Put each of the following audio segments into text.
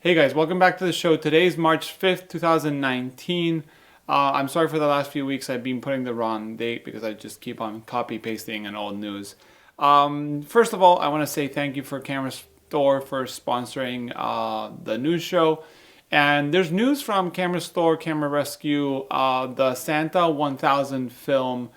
Hey guys, welcome back to the show. Today's March 5th, 2019. I'm sorry for the last few weeks I've been putting the wrong date because I just keep on copy pasting an old news. First of all, I want to say thank you for Camera Store for sponsoring the news show. And there's news from Camera Store, Camera Rescue. The Santa 1000 film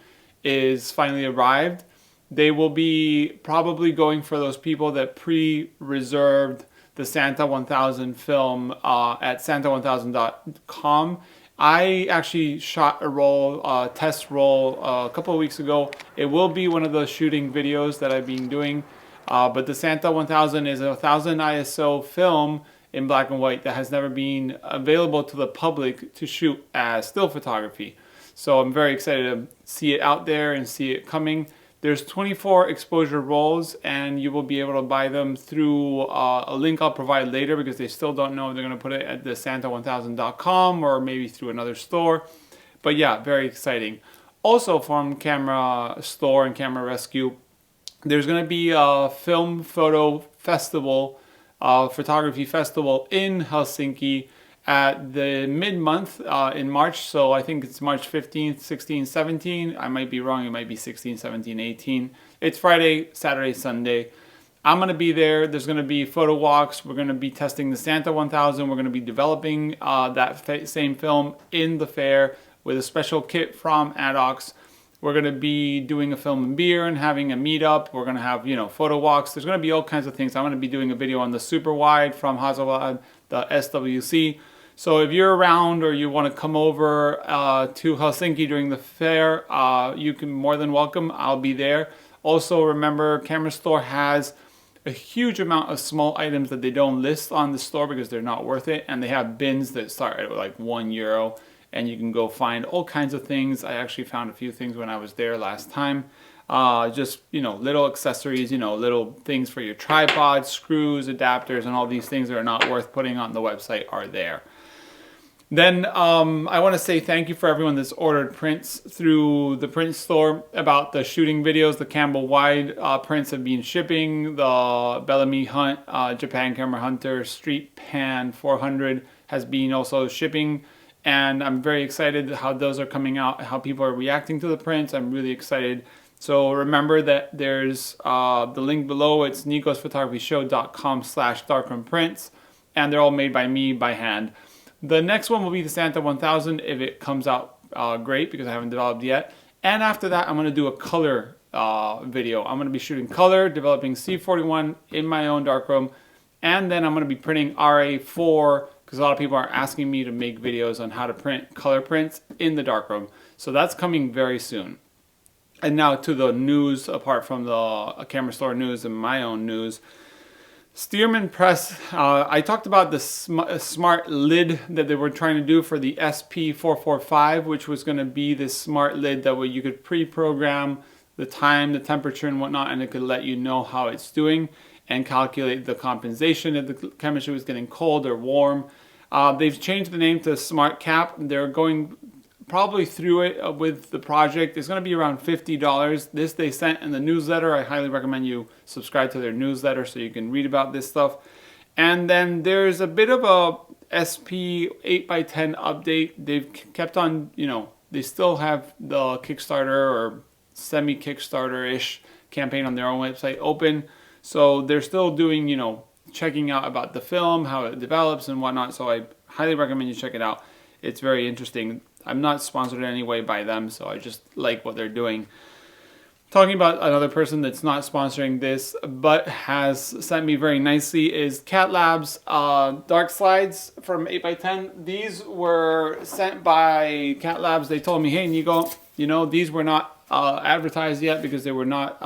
is finally arrived. They will be probably going for those people that pre-reserved the Santa 1000 film at santa1000.com. I actually shot a roll, test roll a couple of weeks ago. It will be one of those shooting videos that I've been doing. But the Santa 1000 is a 1000 ISO film in black and white that has never been available to the public to shoot as still photography. So I'm very excited to see it out there and see it coming. There's 24 exposure rolls and you will be able to buy them through a link I'll provide later because they still don't know if they're going to put it at the santa1000.com or maybe through another store. But yeah, very exciting. Also from Camera Store and Camera Rescue, there's going to be a film photo festival, photography festival in Helsinki at the mid-month in March. So I think it's March 15th, 16th, 17th. I might be wrong. It might be 16, 17, 18. It's Friday, Saturday, Sunday. I'm going to be there. There's going to be photo walks. We're going to be testing the Santa 1000. We're going to be developing that same film in the fair with a special kit from Adox. We're going to be doing a film and beer and having a meetup. We're going to have, photo walks. There's going to be all kinds of things. I'm going to be doing a video on the super wide from Hasselblad, the SWC. So if you're around or you want to come over to Helsinki during the fair, you can more than welcome. I'll be there. Also remember, Camera Store has a huge amount of small items that they don't list on the store because they're not worth it. And they have bins that start at like €1 and you can go find all kinds of things. I actually found a few things when I was there last time. Just, little accessories, little things for your tripod, screws, adapters, and all these things that are not worth putting on the website are there. Then I want to say thank you for everyone that's ordered prints through the print store about the shooting videos. The Campbell Wide prints have been shipping. The Bellamy Hunt, Japan Camera Hunter Street Pan 400 has been also shipping. And I'm very excited how those are coming out, how people are reacting to the prints. I'm really excited. So remember that there's the link below. It's nicosphotonews.com/darkroom-prints. And they're all made by me by hand. The next one will be the Santa 1000 if it comes out great because I haven't developed yet. And after that, I'm going to do a color video. I'm going to be shooting color, developing C41 in my own darkroom. And then I'm going to be printing RA4 because a lot of people are asking me to make videos on how to print color prints in the darkroom. So that's coming very soon. And now to the news, apart from the Camera Store news and my own news. Stearman Press, I talked about the smart lid that they were trying to do for the SP445, which was going to be this smart lid that way you could pre-program the time, the temperature and whatnot, and it could let you know how it's doing and calculate the compensation if the chemistry was getting cold or warm. They've changed the name to SmartCap. They're going probably through it with the project. It's going to be around $50. This they sent in the newsletter. I highly recommend you subscribe to their newsletter so you can read about this stuff. And then there's a bit of a SP 8x10 update. They've kept on, they still have the Kickstarter or semi-Kickstarter-ish campaign on their own website open. So they're still doing, checking out about the film, how it develops and whatnot. So I highly recommend you check it out. It's very interesting. I'm not sponsored in any way by them, so I just like what they're doing. Talking about another person that's not sponsoring this, but has sent me very nicely, is Catlabs Darkslides from 8x10. These were sent by Catlabs. They told me, hey, Nico, these were not advertised yet because they were not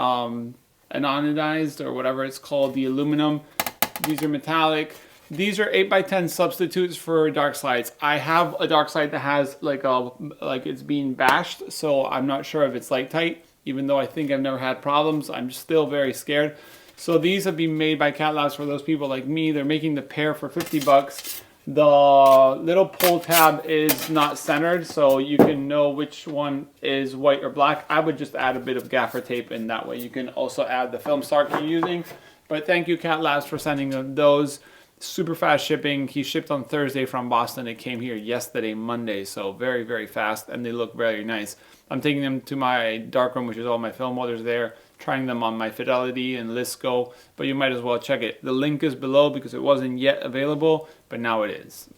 anodized or whatever it's called, the aluminum. These are metallic. These are 8x10 substitutes for Darkslides. I have a Darkslide that has like it's being bashed, so I'm not sure if it's light tight. Even though I think I've never had problems, I'm still very scared. So these have been made by Catlabs for those people like me. They're making the pair for $50. The little pull tab is not centered, so you can know which one is white or black. I would just add a bit of gaffer tape, and that way you can also add the film stock you're using. But thank you, Catlabs, for sending those. super fast shipping. He shipped on Thursday from Boston. It came here yesterday, Monday. So very, very fast, and they look very nice. I'm taking them to my darkroom, which is all my film holders there, trying them on my Fidelity and Lisco, but you might as well check it. The link is below because it wasn't yet available, but now it is.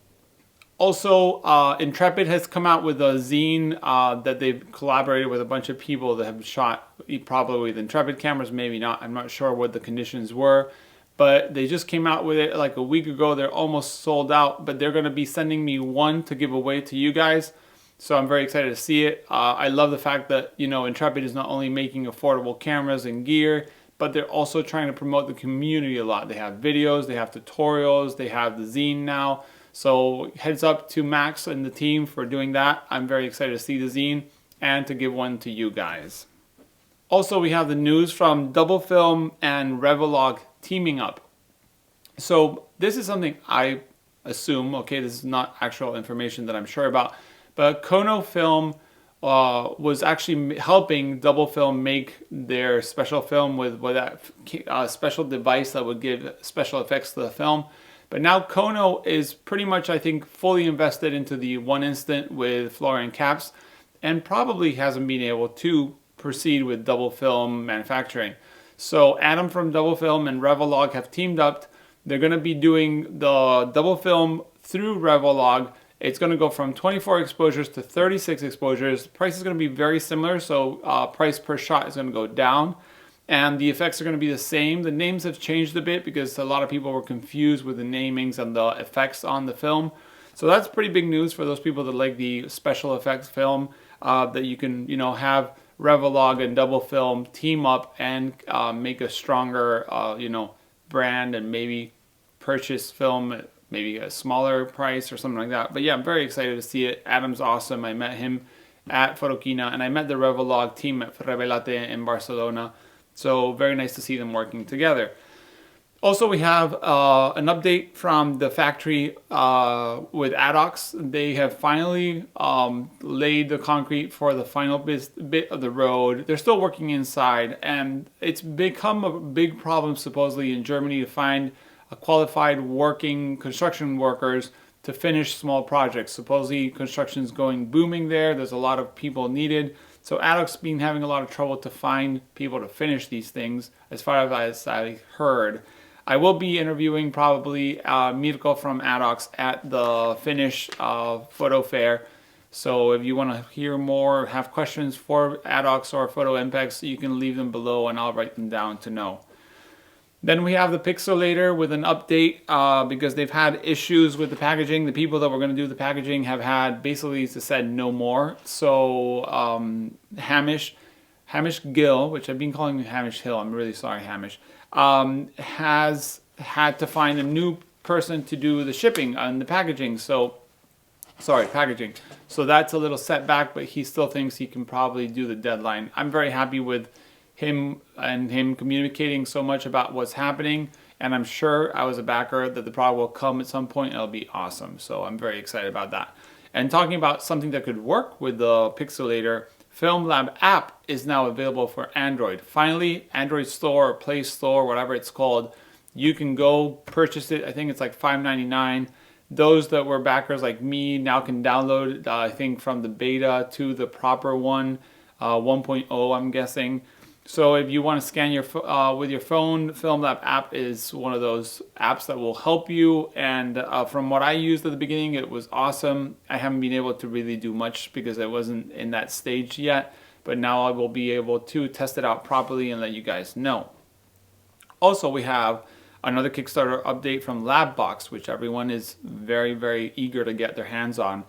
Also, Intrepid has come out with a zine that they've collaborated with a bunch of people that have shot probably with Intrepid cameras, maybe not. I'm not sure what the conditions were, but they just came out with it like a week ago. They're almost sold out, but they're going to be sending me one to give away to you guys. So I'm very excited to see it. I love the fact that, you know, Intrepid is not only making affordable cameras and gear, but they're also trying to promote the community a lot. They have videos, they have tutorials, they have the zine now. So heads up to Max and the team for doing that. I'm very excited to see the zine and to give one to you guys. Also, we have the news from Dubble Film and Revolog teaming up. So this is something I assume, okay, this is not actual information that I'm sure about, but Kono Film was actually helping Dubble Film make their special film with that special device that would give special effects to the film. But now Kono is pretty much, I think, fully invested into the one instant with fluorine caps and probably hasn't been able to proceed with Dubble Film manufacturing. So Adam from Dubble Film and Revolog have teamed up. They're going to be doing the Dubble Film through Revolog. It's going to go from 24 exposures to 36 exposures. The price is going to be very similar, so price per shot is going to go down. And the effects are going to be the same. The names have changed a bit because a lot of people were confused with the namings and the effects on the film. So that's pretty big news for those people that like the special effects film, that you can, you know, have Revolog and Dubble Film team up and make a stronger, you know, brand and maybe purchase film at maybe a smaller price or something like that. But yeah, I'm very excited to see it. Adam's awesome. I met him at Photokina and I met the Revolog team at Revolog in Barcelona. So very nice to see them working together. Also, we have an update from the factory with Adox. They have finally laid the concrete for the final bit of the road. They're still working inside, and it's become a big problem supposedly in Germany to find qualified working construction workers to finish small projects. Supposedly construction's going booming there. There's a lot of people needed. So Adox been having a lot of trouble to find people to finish these things, as far as I heard. I will be interviewing probably Mirko from Adox at the Finnish photo fair. So if you want to hear more, have questions for Adox or Photo MPEX, you can leave them below and I'll write them down to know. Then we have the Pixl-Ltr with an update because they've had issues with the packaging. The people that were going to do the packaging have had basically said no more. So Hamish Gill, which I've been calling Hamish Hill, I'm really sorry Hamish, has had to find a new person to do the shipping and the packaging. So, packaging. So that's a little setback, but he still thinks he can probably do the deadline. I'm very happy with him communicating so much about what's happening, and I'm sure I was a backer that the product will come at some point and it'll be awesome. So I'm very excited about that. And talking about something that could work with the Pixl-Ltr, Film Lab app is now available for Android. Finally, Android Store or Play Store, whatever it's called, you can go purchase it. I think it's like $5.99. Those that were backers like me now can download it, I think from the beta to the proper one, 1.0 I'm guessing. So if you want to scan your with your phone, Film Lab app is one of those apps that will help you. And from what I used at the beginning, it was awesome. I haven't been able to really do much because I wasn't in that stage yet. But now I will be able to test it out properly and let you guys know. Also, we have another Kickstarter update from LabBox, which everyone is very, very eager to get their hands on.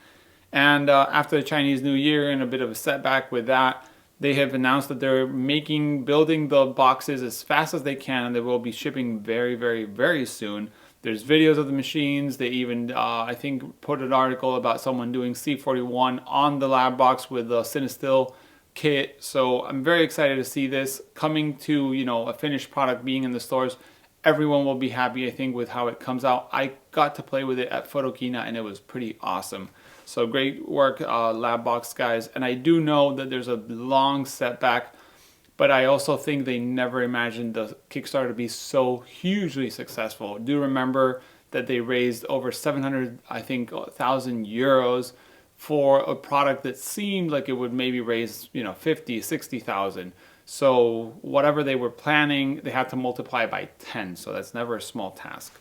And after the Chinese New Year and a bit of a setback with that, they have announced that they're building the boxes as fast as they can, and they will be shipping very, very, very soon. There's videos of the machines. They even, I think, put an article about someone doing C41 on the LabBox with the Cinestill kit. So I'm very excited to see this coming to, you know, a finished product being in the stores. Everyone will be happy, I think, with how it comes out. I got to play with it at Photokina, and it was pretty awesome. So great work, LabBox guys. And I do know that there's a long setback, but I also think they never imagined the Kickstarter to be so hugely successful. Do remember that they raised over 700, I think, 1,000 euros for a product that seemed like it would maybe raise, 50, 60,000. So whatever they were planning, they had to multiply by 10. So that's never a small task.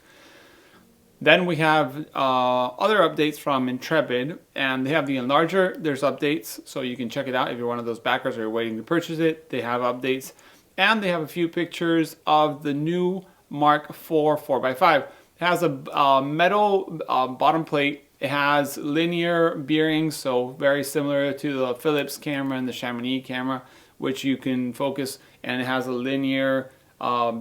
Then we have other updates from Intrepid, and they have the Enlarger. There's updates, so you can check it out if you're one of those backers or you're waiting to purchase it. They have updates, and they have a few pictures of the new Mark IV 4x5. It has a metal bottom plate. It has linear bearings, so very similar to the Philips camera and the Chamonix camera, which you can focus, and it has a linear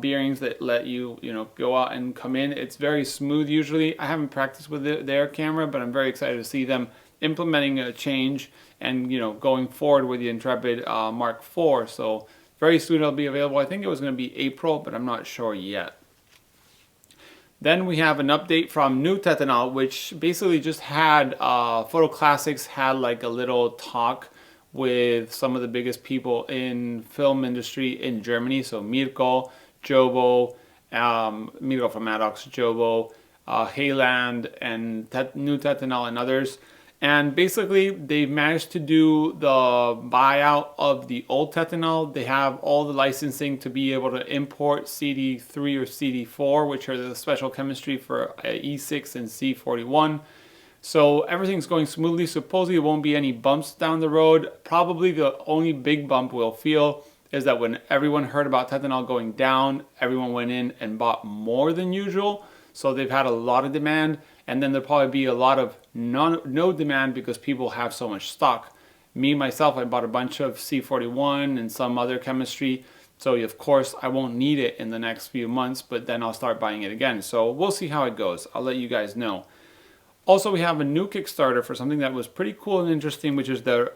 bearings that let you, go out and come in. It's very smooth usually. I haven't practiced with their camera, but I'm very excited to see them implementing a change and, going forward with the Intrepid Mark IV. So very soon it'll be available. I think it was going to be April, but I'm not sure yet. Then we have an update from new Tetenal, which basically just had Photo Classics had like a little talk with some of the biggest people in film industry in Germany. So Mirko, Jobo, Mirko from Adox, Jobo, Hayland, and new Tetenal and others. And basically they've managed to do the buyout of the old Tetenal. They have all the licensing to be able to import CD3 or CD4, which are the special chemistry for E6 and C41. So everything's going smoothly. Supposedly there won't be any bumps down the road. Probably the only big bump we'll feel is that when everyone heard about Tetenal going down, everyone went in and bought more than usual. So they've had a lot of demand, and then there'll probably be a lot of no demand because people have so much stock. Me, myself, I bought a bunch of C41 and some other chemistry. So of course I won't need it in the next few months, but then I'll start buying it again. So we'll see how it goes. I'll let you guys know. Also, we have a new Kickstarter for something that was pretty cool and interesting, which is the,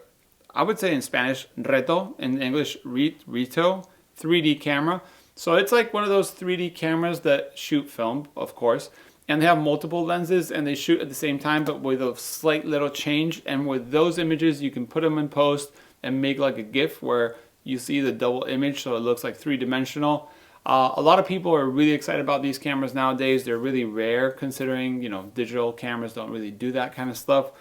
I would say in Spanish, reto, in English, reto, 3D camera. So it's like one of those 3D cameras that shoot film, of course, and they have multiple lenses and they shoot at the same time, but with a slight little change. And with those images, you can put them in post and make like a GIF where you see the double image, so it looks like three-dimensional. A lot of people are really excited about these cameras nowadays. They're really rare considering, digital cameras don't really do that kind of stuff.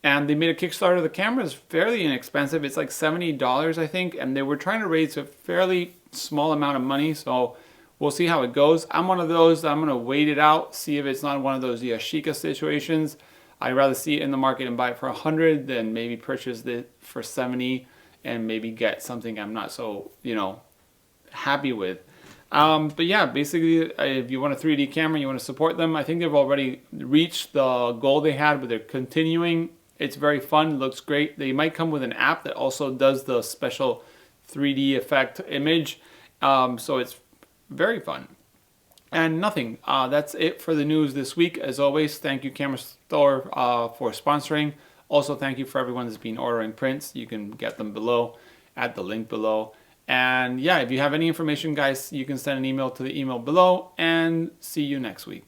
And they made a Kickstarter. The camera is fairly inexpensive. It's like $70, I think. And they were trying to raise a fairly small amount of money. So we'll see how it goes. I'm one of those. I'm going to wait it out, see if it's not one of those Yashica situations. I'd rather see it in the market and buy it for 100 than maybe purchase it for 70 and maybe get something I'm not so, happy with. But yeah, basically, if you want a 3D camera and you want to support them, I think they've already reached the goal they had, but they're continuing. It's very fun, looks great. They might come with an app that also does the special 3D effect image. So it's very fun. And nothing, that's it for the news this week. As always, thank you Camera Store for sponsoring. Also, thank you for everyone that's been ordering prints. You can get them below at the link below. And yeah, if you have any information, guys, you can send an email to the email below, and see you next week.